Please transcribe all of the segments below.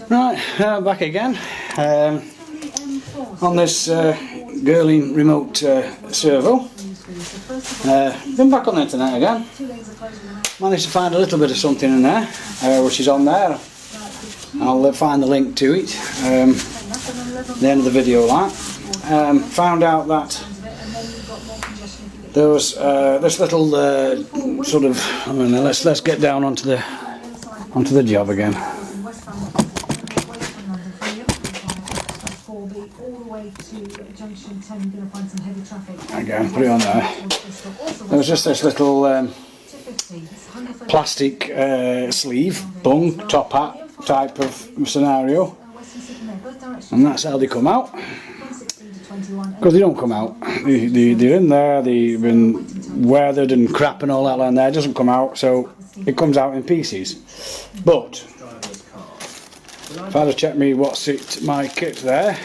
Right, back again on this Girling remote servo. Been back on the internet again. Managed to find a little bit of something in there, which is on there. I'll find the link to it at the end of the video. Found out that there was this little sort of. Let's get down onto the job again. Again, put it on there. There was just this little plastic sleeve, bung, top hat type of scenario, and that's how they come out. Because they don't come out. They're in there, they've been weathered and crap and all that in there. It doesn't come out, so it comes out in pieces. But if I'd have checked my kit there,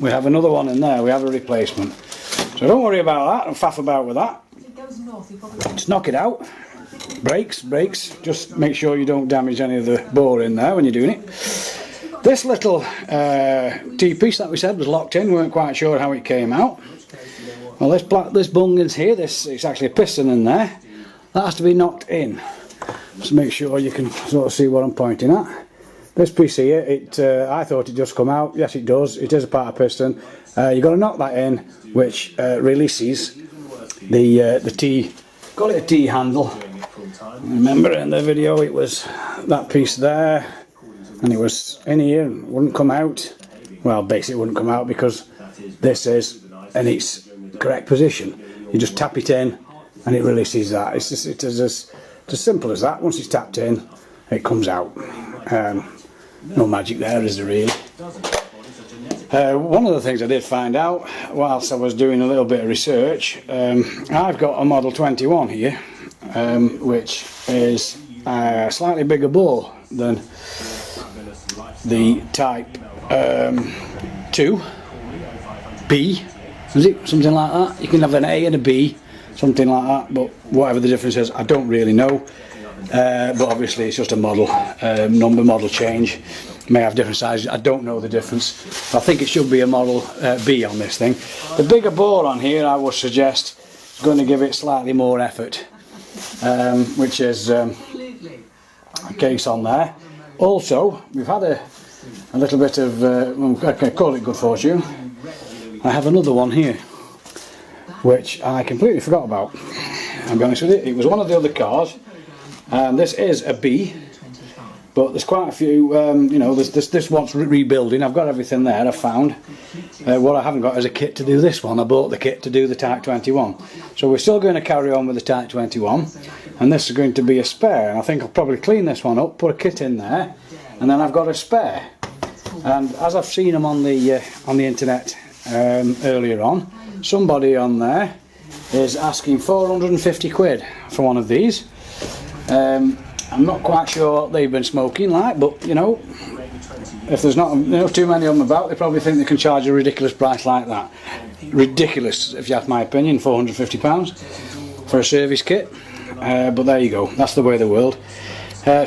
we have another one in there. We have a replacement. So don't worry about that. Don't faff about with that. Just knock it out. Brakes. Just make sure you don't damage any of the bore in there when you're doing it. This little T-piece that we said was locked in. We weren't quite sure how it came out. Well, this bung is here. It's actually a piston in there. That has to be knocked in. Just make sure you can sort of see what I'm pointing at. This piece here, I thought it just come out. Yes, it does. It is a part of piston. You've got to knock that in, which releases the T. Call it a T handle. Remember in the video, it was that piece there, and it was in here. Wouldn't come out. Well, basically, it wouldn't come out because this is in its correct position. You just tap it in, and it releases that. It's as simple as that. Once it's tapped in, it comes out. No magic there, is there really? One of the things I did find out whilst I was doing a little bit of research, I've got a Model 21 here, which is a slightly bigger bore than the Type 2B, is it? Something like that. You can have an A and a B, something like that, but whatever the difference is, I don't really know. But obviously it's just a model, model change. It may have different sizes, I don't know the difference. I think it should be a Model B on this thing. The bigger bore on here, I would suggest, is going to give it slightly more effort, which is a case on there. Also, we've had a little bit of, I can call it good fortune. I have another one here, which I completely forgot about. I'll be honest with you, it was one of the other cars. And this is a B, but there's quite a few, this wants rebuilding. I've got everything there, I've found. What I haven't got is a kit to do this one. I bought the kit to do the Type 21. So we're still going to carry on with the Type 21, and this is going to be a spare. And I think I'll probably clean this one up, put a kit in there, and then I've got a spare. And as I've seen them on the internet earlier on, somebody on there is asking 450 quid for one of these. I'm not quite sure what they've been smoking like, but if there's not too many of them about, they probably think they can charge a ridiculous price like that. Ridiculous, if you ask my opinion, £450 for a service kit. But there you go, that's the way of the world.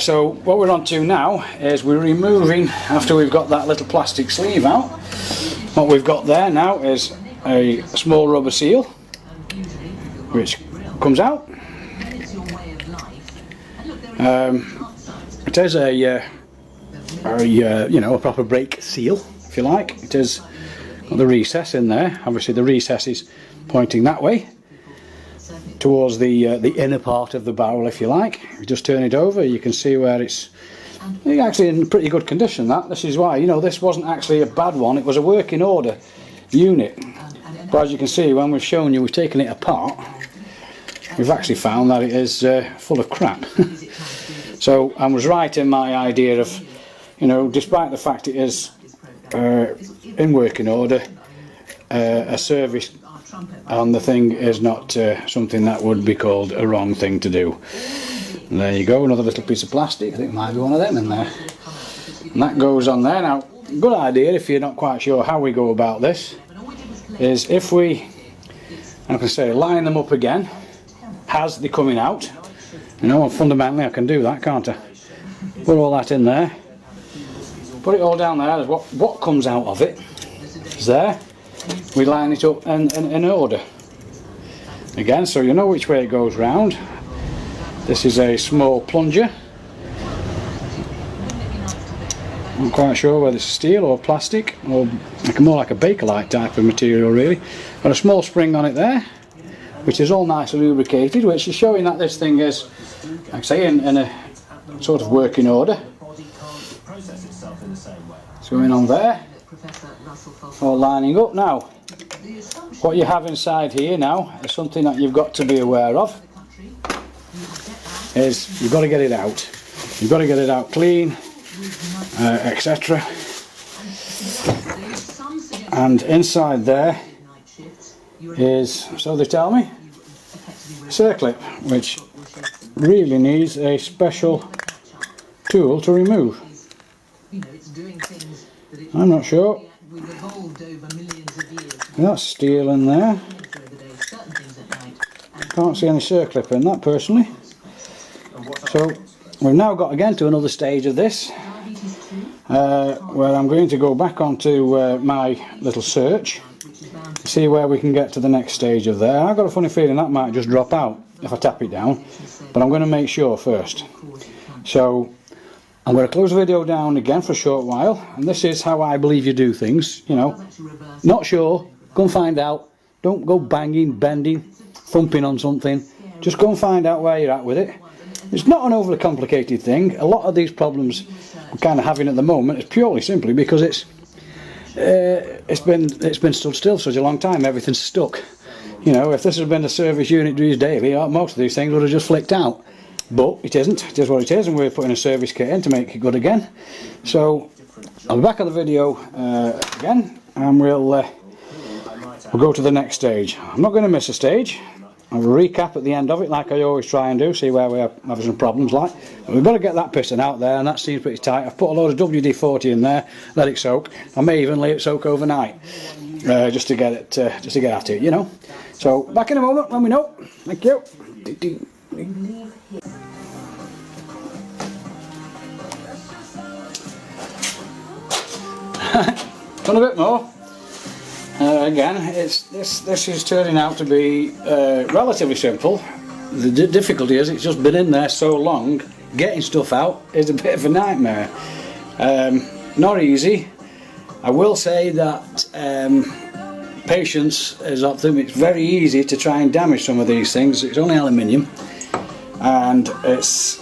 So what we're on to now is we're removing, after we've got that little plastic sleeve out, what we've got there now is a small rubber seal, which comes out. It is a proper brake seal, if you like. It has got the recess in there. Obviously the recess is pointing that way towards the inner part of the barrel, if you like. You just turn it over, you can see where it's actually in pretty good condition. This is why, this wasn't actually a bad one. It was a working order unit, but as you can see, when we've shown you, we've taken it apart, we've actually found that it is full of crap. So I was right in my idea of, despite the fact it is in working order, a service on the thing is not something that would be called a wrong thing to do. And there you go, another little piece of plastic. I think there might be one of them in there. And that goes on there. Now, good idea if you're not quite sure how we go about this, is if we, I can say, line them up again as they're coming out. Fundamentally I can do that, can't I? Put all that in there. Put it all down there. There's what comes out of it is there. We line it up in order. Again, so you know which way it goes round. This is a small plunger. I'm not quite sure whether it's steel or plastic, or more like a Bakelite type of material really. Got a small spring on it there, which is all nicely lubricated, which is showing that this thing is, like I say, in a sort of working order. It's going on there, all lining up. Now, what you have inside here now is something that you've got to be aware of, is you've got to get it out. You've got to get it out clean, etc. And inside there is, so they tell me, a circlip, which really needs a special tool to remove. I'm not sure. That's steel in there. Can't see any circlip in that personally. So we've now got again to another stage of this, where I'm going to go back onto my little search, see where we can get to the next stage of there. I've got a funny feeling that might just drop out if I tap it down, but I'm going to make sure first. So I'm going to close the video down again for a short while, and this is how I believe you do things, you know. Not sure, go and find out. Don't go banging, bending, thumping on something. Just go and find out where you're at with it. It's not an overly complicated thing. A lot of these problems we're kind of having at the moment is purely simply because it's been stood still such a long time. Everything's stuck. You know, if this had been a service unit used daily, most of these things would have just flicked out. But it isn't. It is what it is, and we're putting a service kit in to make it good again. So I'll be back on the video again, and we'll go to the next stage. I'm not going to miss a stage. I'll recap at the end of it, like I always try and do, see where we're having some problems like. But we've got to get that piston out there, and that seems pretty tight. I've put a load of WD-40 in there, let it soak. I may even let it soak overnight, just to get it, at it, you know. So back in a moment when we know. Thank you. Done a bit more. Again, this is turning out to be relatively simple. The difficulty is it's just been in there so long, getting stuff out is a bit of a nightmare. Not easy. I will say that patience is up to. It's very easy to try and damage some of these things. It's only aluminium, and it's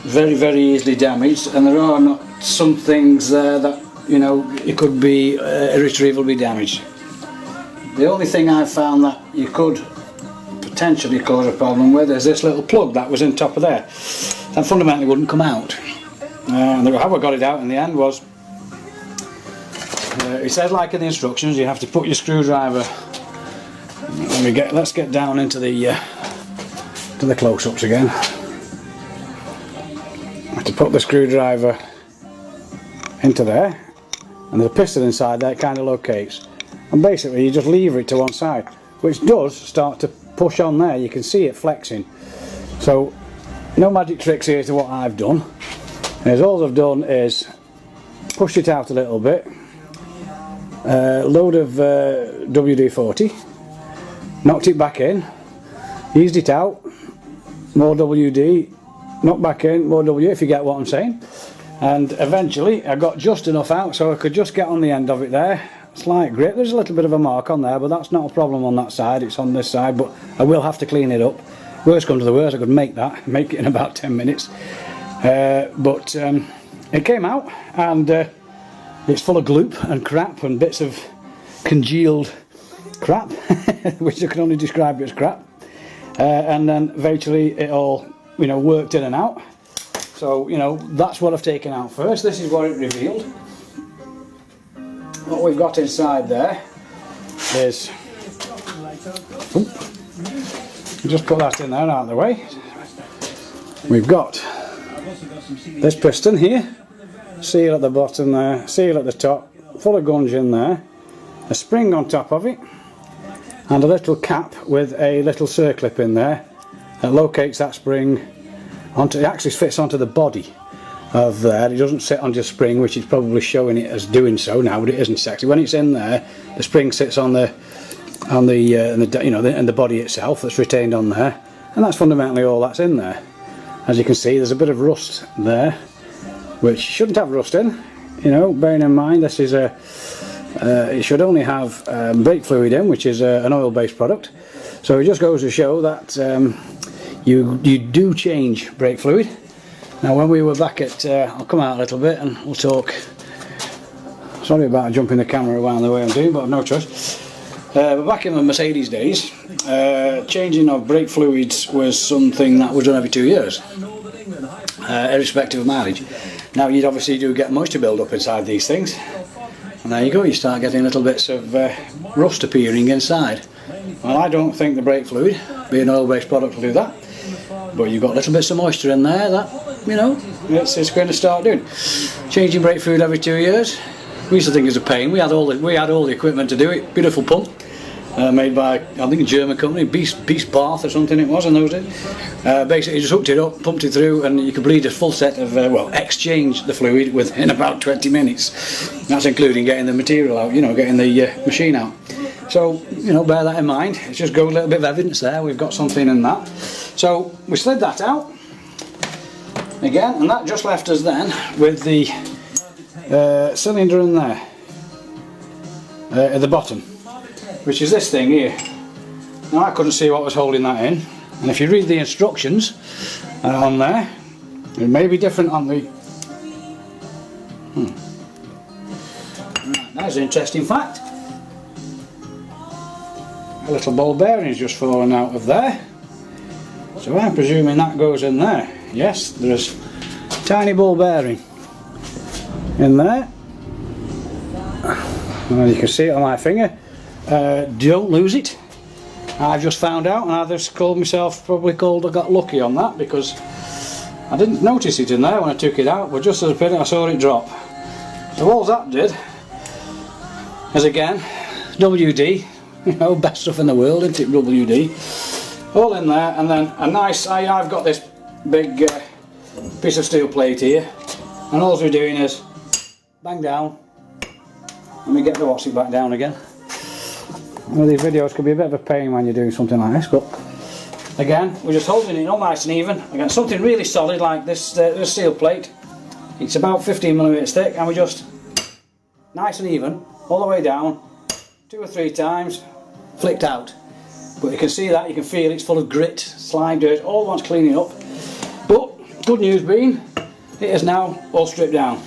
very, very easily damaged, and there are not some things there that, you know, it could be irretrievably damaged. The only thing I've found that you could potentially cause a problem with is this little plug that was in top of there. That fundamentally wouldn't come out. And how I got it out in the end was, it says like in the instructions, you have to put your screwdriver. Let's get down into the close-ups again. I have to put the screwdriver into there, and there's a piston inside there. It kind of locates, and basically you just lever it to one side, which does start to push on there. You can see it flexing. So no magic tricks here to what I've done. Is all I've done is pushed it out a little bit, load of WD-40, knocked it back in, eased it out, more WD, knocked back in, more WD, if you get what I'm saying. And eventually I got just enough out so I could just get on the end of it there. Slight grip, there's a little bit of a mark on there, but that's not a problem on that side, it's on this side, but I will have to clean it up. Worst comes to the worst, I could make it in about 10 minutes. But it came out, and it's full of gloop and crap and bits of congealed crap, which I can only describe as crap. And then eventually it all, you know, worked in and out. So, you know, that's what I've taken out first. This is what it revealed. What we've got inside there is, just put that in there out of the way. We've got this piston here, seal at the bottom there, seal at the top, full of gunge in there, a spring on top of it, and a little cap with a little circlip in there that locates that spring onto, it actually fits onto the body of there. It doesn't sit onto the spring, which is probably showing it as doing so now, but it isn't actually. When it's in there, the spring sits on the you know, and the body itself that's retained on there, and that's fundamentally all that's in there. As you can see, there's a bit of rust there, which shouldn't have rust in. You know, bearing in mind this is a it should only have brake fluid in, which is an oil-based product. So it just goes to show that you do change brake fluid. Now, when we were back at, I'll come out a little bit and we'll talk. Sorry about jumping the camera around the way I'm doing, but I've no choice. But back in the Mercedes days, changing of brake fluids was something that was done every 2 years, irrespective of mileage. Now, you'd obviously do get moisture build up inside these things, and there you go, you start getting little bits of rust appearing inside. Well, I don't think the brake fluid, being an oil-based product, will do that, but you've got little bits of moisture in there that, you know, it's going to start doing. Changing brake fluid every 2 years, we used to think it was a pain. We had all the equipment to do it. Beautiful pump, made by, I think, a German company, Beast Bath or something it was in those days. Basically, you just hooked it up, pumped it through, and you could bleed a full set of, well, exchange the fluid within about 20 minutes. That's including getting the material out, you know, getting the machine out. So, you know, bear that in mind. It's just got a little bit of evidence there. We've got something in that. So we slid that out again, and that just left us then with the cylinder in there at the bottom, which is this thing here. Now, I couldn't see what was holding that in, and if you read the instructions on there, it may be different on the Right, that's an interesting fact. A little ball bearing's just fallen out of there, so I'm presuming that goes in there. Yes, there's a tiny ball bearing in there. Well, you can see it on my finger. Don't lose it. I've just found out, and I just called myself, I got lucky on that, because I didn't notice it in there when I took it out, but just as I put it, I saw it drop. So all that did is, again, WD, you know, best stuff in the world, isn't it, WD, all in there, and then a nice, I've got this big piece of steel plate here, and all we're doing is bang down. Let me get the what's-it back down again. Well, these videos can be a bit of a pain when you're doing something like this, but again, we're just holding it all nice and even. Again, something really solid like this steel plate. It's about 15mm thick, and we just nice and even all the way down, 2 or 3 times, flicked out. But you can see that, you can feel it's full of grit, slime, dirt, all wants cleaning up. But good news being, it is now all stripped down.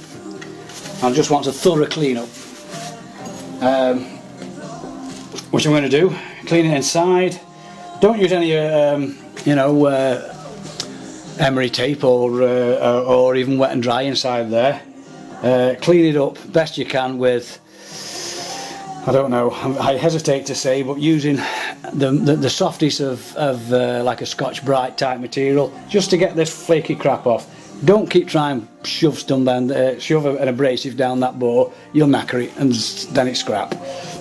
I just want a thorough clean up. Which I'm going to do, clean it inside. Don't use any you know, emery tape or even wet and dry inside there. Clean it up best you can with, I don't know, I hesitate to say, but using the softies of like a Scotch Brite type material, just to get this flaky crap off. Don't keep trying to shove an abrasive down that bore. You'll knacker it, and then it's scrap.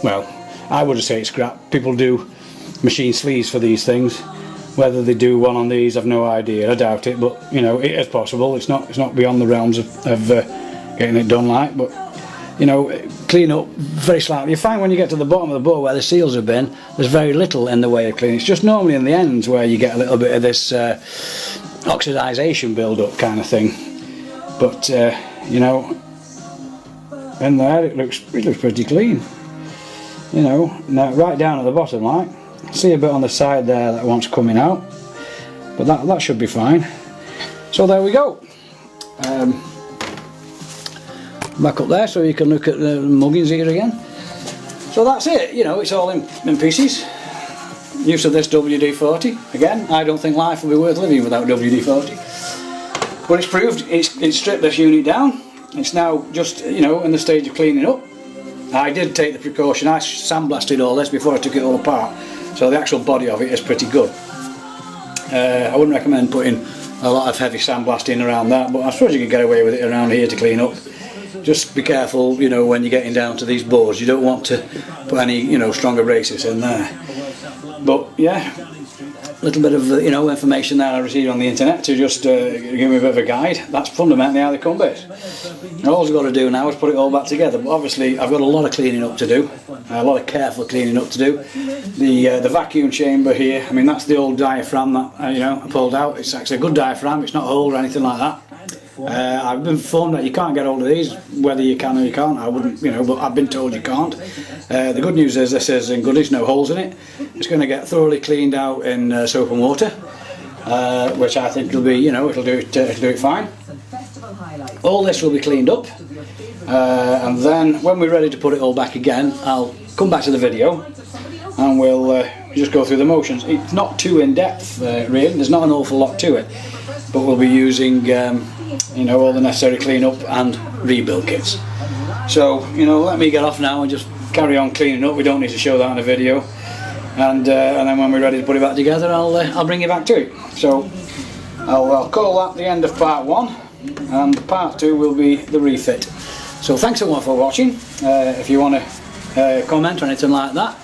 Well, I wouldn't say it's scrap. People do machine sleeves for these things. Whether they do one on these, I've no idea. I doubt it, but you know, it is possible. It's not beyond the realms of getting it done like. But you know, clean up very slightly. You find when you get to the bottom of the bore where the seals have been, there's very little in the way of cleaning. It's just normally in the ends where you get a little bit of this oxidization build up kind of thing. But you know, in there it looks pretty clean. You know, now right down at the bottom, like, see a bit on the side there that wants coming out, but that should be fine. So there we go. Back up there so you can look at the muggins here again. So that's it. You know, it's all in pieces. Use of this WD-40. Again, I don't think life will be worth living without WD-40. But it's proved, it's stripped this unit down. It's now just, you know, in the stage of cleaning up. I did take the precaution, I sandblasted all this before I took it all apart, so the actual body of it is pretty good. I wouldn't recommend putting a lot of heavy sandblasting around that, but I suppose you can get away with it around here to clean up. Just be careful, you know, when you're getting down to these bores, you don't want to put any, you know, strong abrasives in there. But yeah, little bit of information that I received on the internet to just give me a bit of a guide. That's fundamentally how they come based. All I've got to do now is put it all back together, but obviously I've got a lot of cleaning up to do, a lot of careful cleaning up to do. The vacuum chamber here, I mean, that's the old diaphragm that I pulled out. It's actually a good diaphragm, it's not old or anything like that. I've been informed that you can't get hold of these, whether you can or you can't. I wouldn't, but I've been told you can't. The good news is this is in goodies, no holes in it. It's going to get thoroughly cleaned out in soap and water, which I think will be, it'll do it fine. All this will be cleaned up, and then when we're ready to put it all back again, I'll come back to the video and we'll just go through the motions. It's not too in depth, really. There's not an awful lot to it, but we'll be using all the necessary clean up and rebuild kits. So let me get off now and just carry on cleaning up. We don't need to show that in a video, and then when we're ready to put it back together, I'll bring you back to it. So I'll call that the end of part 1, and part 2 will be the refit. So thanks so much for watching. If you want to comment or anything like that,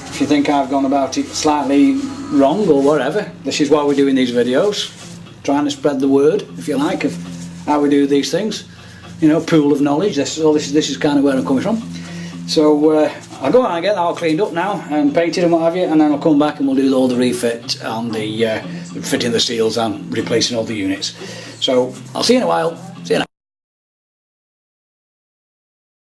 if you think I've gone about it slightly wrong or whatever, this is why we're doing these videos, trying to spread the word, if you like, of how we do these things. Pool of knowledge. This is kind of where I'm coming from. So I'll go and get that all cleaned up now and painted and what have you, and then I'll come back and we'll do all the refit on the fitting the seals and replacing all the units. So I'll see you in a while.